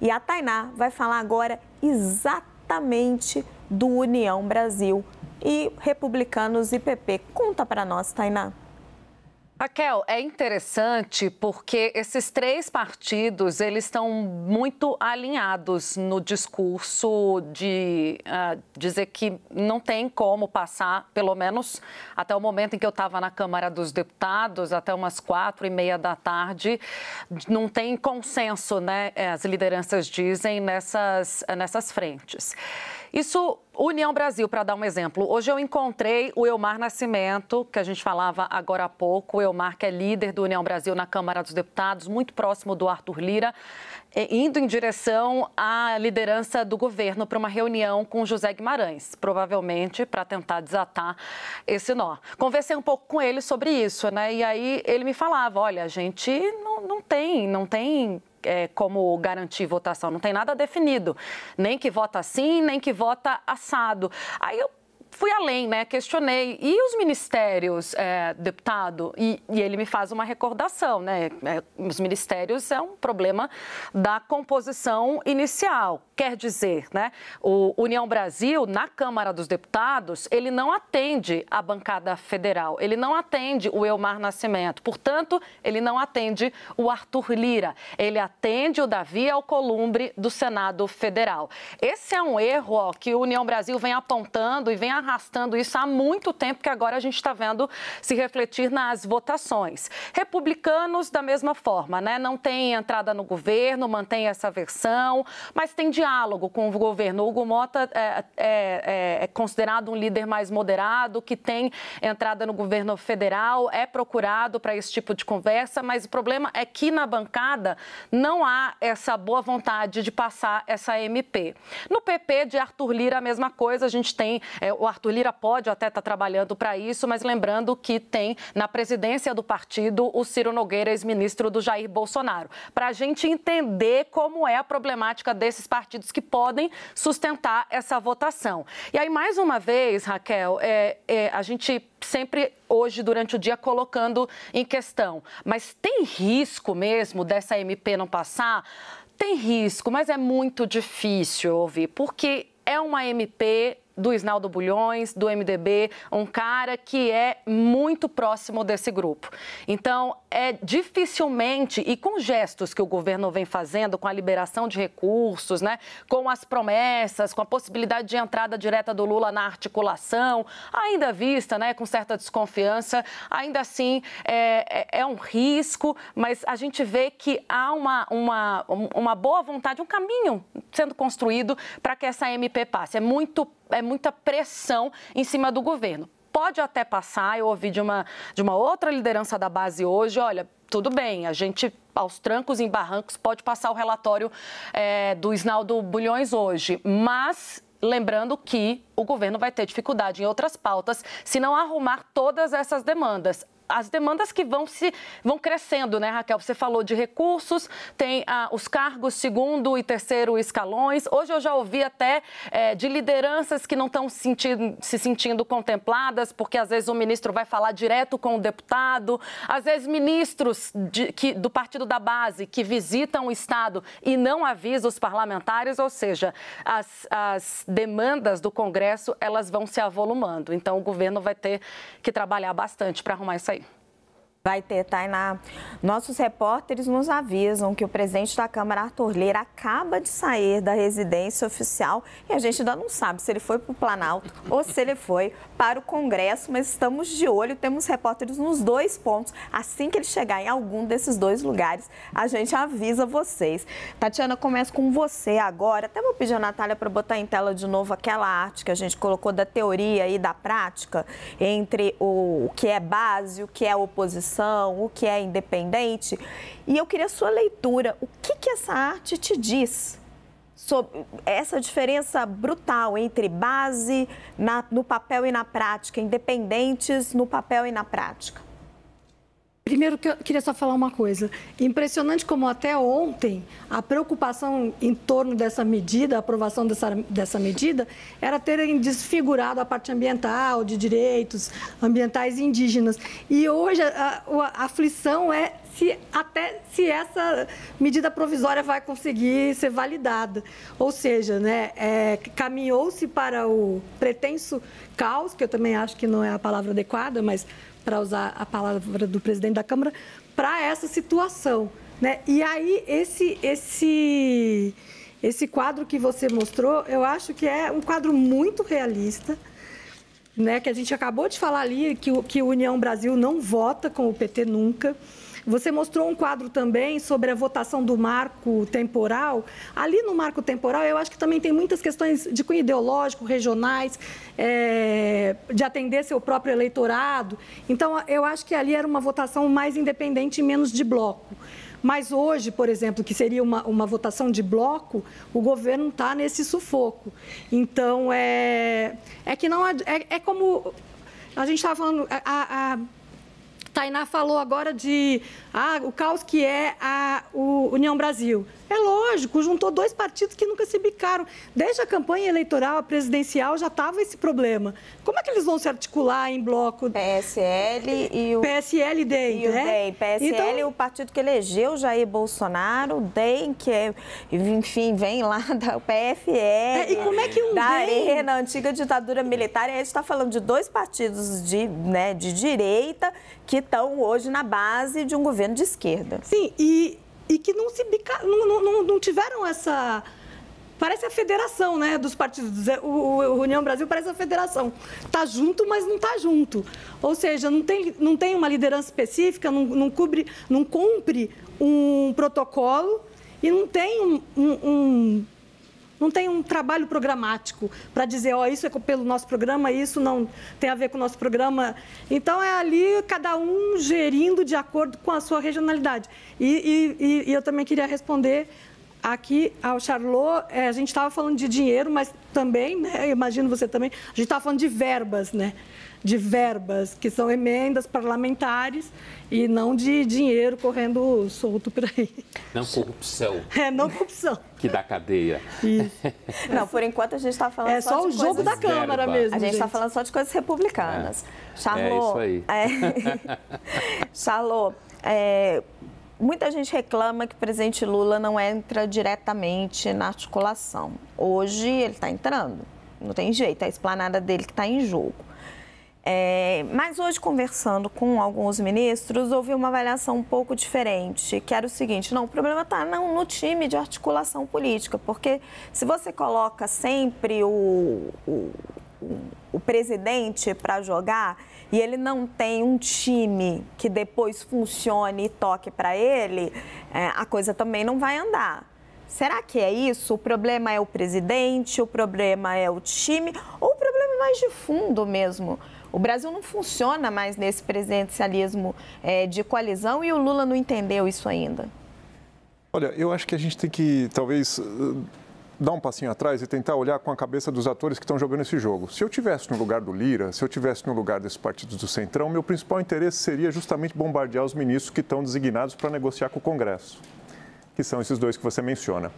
E a Tainá vai falar agora exatamente do União Brasil e Republicanos e PP. Conta para nós, Tainá. Raquel, é interessante porque esses três partidos, eles estão muito alinhados no discurso de dizer que não tem como passar, pelo menos até o momento em que eu estava na Câmara dos Deputados, até umas 4h30 da tarde, não tem consenso, né? As lideranças dizem nessas frentes. Isso, União Brasil, para dar um exemplo. Hoje eu encontrei o Elmar Nascimento, que a gente falava agora há pouco. O Elmar, que é líder do União Brasil na Câmara dos Deputados, muito próximo do Arthur Lira, indo em direção à liderança do governo para uma reunião com José Guimarães, provavelmente para tentar desatar esse nó. Conversei um pouco com ele sobre isso, né? E aí ele me falava, olha, a gente não tem como garantir votação, não tem nada definido, nem que vota assim, nem que vota assado. Aí eu fui além, né? Questionei. E os ministérios, deputado? E ele me faz uma recordação, né? Os ministérios é um problema da composição inicial. Quer dizer, né? O União Brasil, na Câmara dos Deputados, ele não atende a bancada federal, ele não atende o Elmar Nascimento, portanto, ele não atende o Arthur Lira, ele atende o Davi Alcolumbre do Senado Federal. Esse é um erro que o União Brasil vem apontando e vem arrastando isso há muito tempo, que agora a gente está vendo se refletir nas votações. Republicanos, da mesma forma, né? Não tem entrada no governo, mantém essa versão, mas tem diálogo com o governo. Hugo Mota é considerado um líder mais moderado, que tem entrada no governo federal, é procurado para esse tipo de conversa, mas o problema é que na bancada não há essa boa vontade de passar essa MP. No PP de Arthur Lira, a mesma coisa, a gente tem, o Arthur Lira pode até estar trabalhando para isso, mas lembrando que tem na presidência do partido o Ciro Nogueira, ex-ministro do Jair Bolsonaro, para a gente entender como é a problemática desses partidos que podem sustentar essa votação. E aí, mais uma vez, Raquel, a gente sempre hoje, durante o dia, colocando em questão, mas tem risco mesmo dessa MP não passar? Tem risco, mas é muito difícil ouvir, porque é uma MP do Isnaldo Bulhões, do MDB, um cara que é muito próximo desse grupo. Então, dificilmente, e com gestos que o governo vem fazendo, com a liberação de recursos, né, com as promessas, com a possibilidade de entrada direta do Lula na articulação, ainda vista, né, com certa desconfiança, ainda assim é um risco, mas a gente vê que há uma boa vontade, um caminho sendo construído para que essa MP passe. É muita pressão em cima do governo. Pode até passar, eu ouvi de uma outra liderança da base hoje, olha, tudo bem, a gente, aos trancos e barrancos, pode passar o relatório do Isnaldo Bulhões hoje, mas lembrando que o governo vai ter dificuldade em outras pautas se não arrumar todas essas demandas. As demandas que vão crescendo, né, Raquel? Você falou de recursos, tem os cargos segundo e terceiro escalões. Hoje eu já ouvi até de lideranças que não estão se sentindo contempladas, porque às vezes o ministro vai falar direto com o deputado, às vezes ministros do partido da base que visitam o Estado e não avisam os parlamentares, ou seja, as demandas do Congresso, elas vão se avolumando. Então o governo vai ter que trabalhar bastante para arrumar isso aí. Vai ter, Tainá. Nossos repórteres nos avisam que o presidente da Câmara, Arthur Lira, acaba de sair da residência oficial e a gente ainda não sabe se ele foi para o Planalto ou se ele foi para o Congresso, mas estamos de olho, temos repórteres nos dois pontos. Assim que ele chegar em algum desses dois lugares, a gente avisa vocês. Tatiana, começo com você agora. Até vou pedir a Natália para botar em tela de novo aquela arte que a gente colocou da teoria e da prática entre o que é base, o que é oposição, o que é independente. E eu queria a sua leitura. O que essa arte te diz sobre essa diferença brutal entre base no papel e na prática, independentes no papel e na prática? Primeiro, que eu queria só falar uma coisa. Impressionante como até ontem a preocupação em torno dessa medida, a aprovação dessa medida, era terem desfigurado a parte ambiental, de direitos ambientais indígenas. E hoje a aflição é se essa medida provisória vai conseguir ser validada. Ou seja, né, caminhou-se para o pretenso caos, que eu também acho que não é a palavra adequada, mas para usar a palavra do presidente da Câmara, para essa situação, né? E aí, esse quadro que você mostrou, eu acho que é um quadro muito realista, né? Que a gente acabou de falar ali, que o União Brasil não vota com o PT nunca. Você mostrou um quadro também sobre a votação do marco temporal. Ali no marco temporal, eu acho que também tem muitas questões de cunho ideológico, regionais, de atender seu próprio eleitorado. Então, eu acho que ali era uma votação mais independente e menos de bloco. Mas hoje, por exemplo, que seria uma votação de bloco, o governo está nesse sufoco. Então, é que não é como a gente estava falando. Tainá falou agora de o caos que é o União Brasil. É lógico, juntou dois partidos que nunca se bicaram. Desde a campanha eleitoral, a presidencial, já estava esse problema. Como é que eles vão se articular em bloco? PSL e o... PSL e DEM, né? DEM. PSL é o partido que elegeu Jair Bolsonaro, o DEM, que, enfim, vem lá da PFL, e como é que da Arena, antiga ditadura militar. E a gente está falando de dois partidos de direita que estão hoje na base de um governo de esquerda. Sim, e que não se não tiveram essa... Parece a federação, né, dos partidos. O União Brasil parece a federação. Está junto, mas não está junto. Ou seja, não tem uma liderança específica, não cumpre um protocolo e não tem não tem um trabalho programático para dizer, isso é pelo nosso programa, isso não tem a ver com o nosso programa. Então, é ali cada um gerindo de acordo com a sua regionalidade. E eu também queria responder aqui ao Charlot. A gente estava falando de dinheiro, mas também, né, imagino você também, a gente estava falando de verbas, né? De verbas, que são emendas parlamentares e não de dinheiro correndo solto por aí. Não corrupção. Não corrupção. Que dá cadeia. Isso. Não, por enquanto a gente está falando só de o jogo da Câmara mesmo. A gente está falando só de coisas republicanas. Charlot, é isso aí. Charlot, muita gente reclama que o presidente Lula não entra diretamente na articulação. Hoje ele está entrando, não tem jeito, é a esplanada dele que está em jogo. Mas hoje, conversando com alguns ministros, houve uma avaliação um pouco diferente, que era o seguinte: não, o problema está no time de articulação política, porque se você coloca sempre o presidente para jogar e ele não tem um time que depois funcione e toque para ele, a coisa também não vai andar. Será que é isso? O problema é o presidente, o problema é o time, ou o problema é mais de fundo mesmo? O Brasil não funciona mais nesse presidencialismo de coalizão e o Lula não entendeu isso ainda. Olha, eu acho que a gente tem que, talvez, dar um passinho atrás e tentar olhar com a cabeça dos atores que estão jogando esse jogo. Se eu estivesse no lugar do Lira, se eu estivesse no lugar desses partidos do Centrão, meu principal interesse seria justamente bombardear os ministros que estão designados para negociar com o Congresso, que são esses dois que você menciona.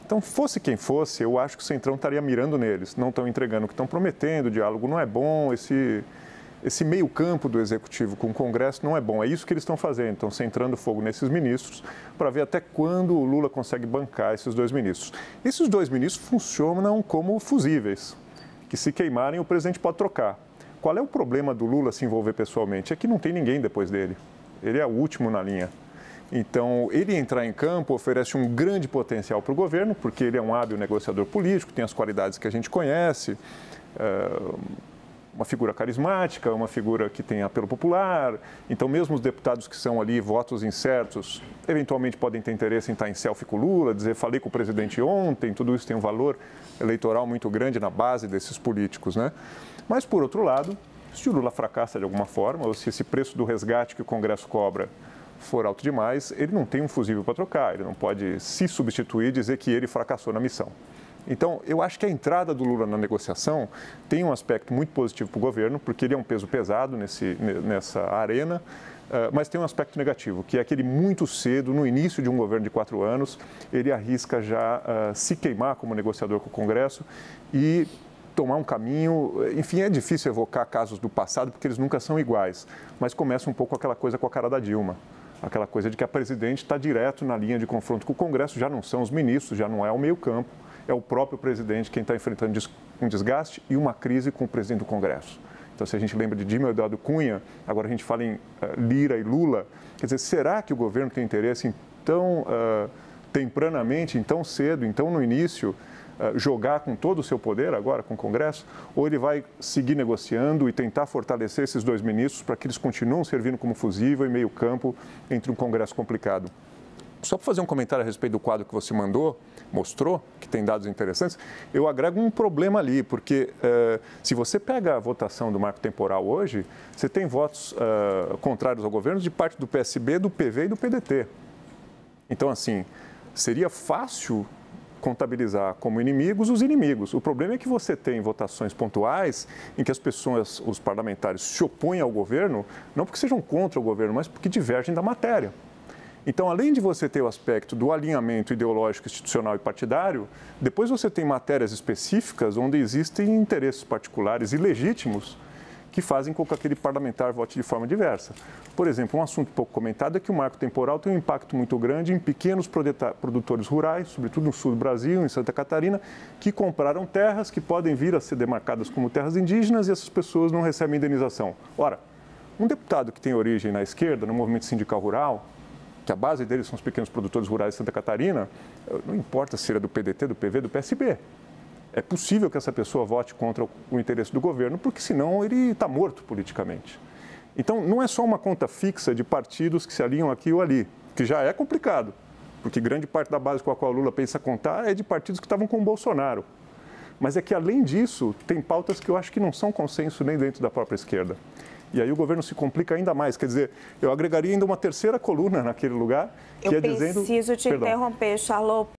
Então, fosse quem fosse, eu acho que o Centrão estaria mirando neles. Não estão entregando o que estão prometendo, o diálogo não é bom, esse meio campo do Executivo com o Congresso não é bom. É isso que eles estão fazendo, estão centrando fogo nesses ministros para ver até quando o Lula consegue bancar esses dois ministros. Esses dois ministros funcionam como fusíveis, que se queimarem o presidente pode trocar. Qual é o problema do Lula se envolver pessoalmente? É que não tem ninguém depois dele. Ele é o último na linha. Então, ele entrar em campo oferece um grande potencial para o governo, porque ele é um hábil negociador político, tem as qualidades que a gente conhece, uma figura carismática, uma figura que tem apelo popular. Então, mesmo os deputados que são ali votos incertos, eventualmente podem ter interesse em estar em selfie com o Lula, dizer, falei com o presidente ontem, tudo isso tem um valor eleitoral muito grande na base desses políticos, né? Mas, por outro lado, se o Lula fracassa de alguma forma, ou se esse preço do resgate que o Congresso cobra for alto demais, ele não tem um fusível para trocar, ele não pode se substituir e dizer que ele fracassou na missão. Então, eu acho que a entrada do Lula na negociação tem um aspecto muito positivo para o governo, porque ele é um peso pesado nessa arena, mas tem um aspecto negativo, que é que ele muito cedo, no início de um governo de 4 anos, ele arrisca já se queimar como negociador com o Congresso e tomar um caminho. Enfim, é difícil evocar casos do passado, porque eles nunca são iguais, mas começa um pouco aquela coisa com a cara da Dilma. Aquela coisa de que a presidente está direto na linha de confronto com o Congresso, já não são os ministros, já não é o meio-campo, é o próprio presidente quem está enfrentando um desgaste e uma crise com o presidente do Congresso. Então, se a gente lembra de Dilma Eduardo Cunha, agora a gente fala em Lira e Lula, quer dizer, será que o governo tem interesse em tão tempranamente, em tão cedo, então no início, jogar com todo o seu poder agora com o Congresso? Ou ele vai seguir negociando e tentar fortalecer esses 2 ministros para que eles continuem servindo como fusível e meio campo entre um Congresso complicado? Só para fazer um comentário a respeito do quadro que você mostrou, que tem dados interessantes, eu agrego um problema ali, porque se você pega a votação do marco temporal hoje, você tem votos contrários ao governo de parte do PSB, do PV e do PDT. Então, assim, seria fácil contabilizar como inimigos os inimigos. O problema é que você tem votações pontuais em que as pessoas, os parlamentares, se opõem ao governo, não porque sejam contra o governo, mas porque divergem da matéria. Então, além de você ter o aspecto do alinhamento ideológico, institucional e partidário, depois você tem matérias específicas onde existem interesses particulares e legítimos que fazem com que aquele parlamentar vote de forma diversa. Por exemplo, um assunto pouco comentado é que o marco temporal tem um impacto muito grande em pequenos produtores rurais, sobretudo no sul do Brasil, em Santa Catarina, que compraram terras que podem vir a ser demarcadas como terras indígenas e essas pessoas não recebem indenização. Ora, um deputado que tem origem na esquerda, no movimento sindical rural, que a base deles são os pequenos produtores rurais de Santa Catarina, não importa se ele é do PDT, do PV, do PSB. É possível que essa pessoa vote contra o interesse do governo, porque senão ele está morto politicamente. Então, não é só uma conta fixa de partidos que se alinham aqui ou ali, que já é complicado, porque grande parte da base com a qual o Lula pensa contar é de partidos que estavam com o Bolsonaro. Mas é que, além disso, tem pautas que eu acho que não são consenso nem dentro da própria esquerda. E aí o governo se complica ainda mais. Quer dizer, eu agregaria ainda uma terceira coluna naquele lugar, que é dizendo... Eu preciso te interromper, Charlot.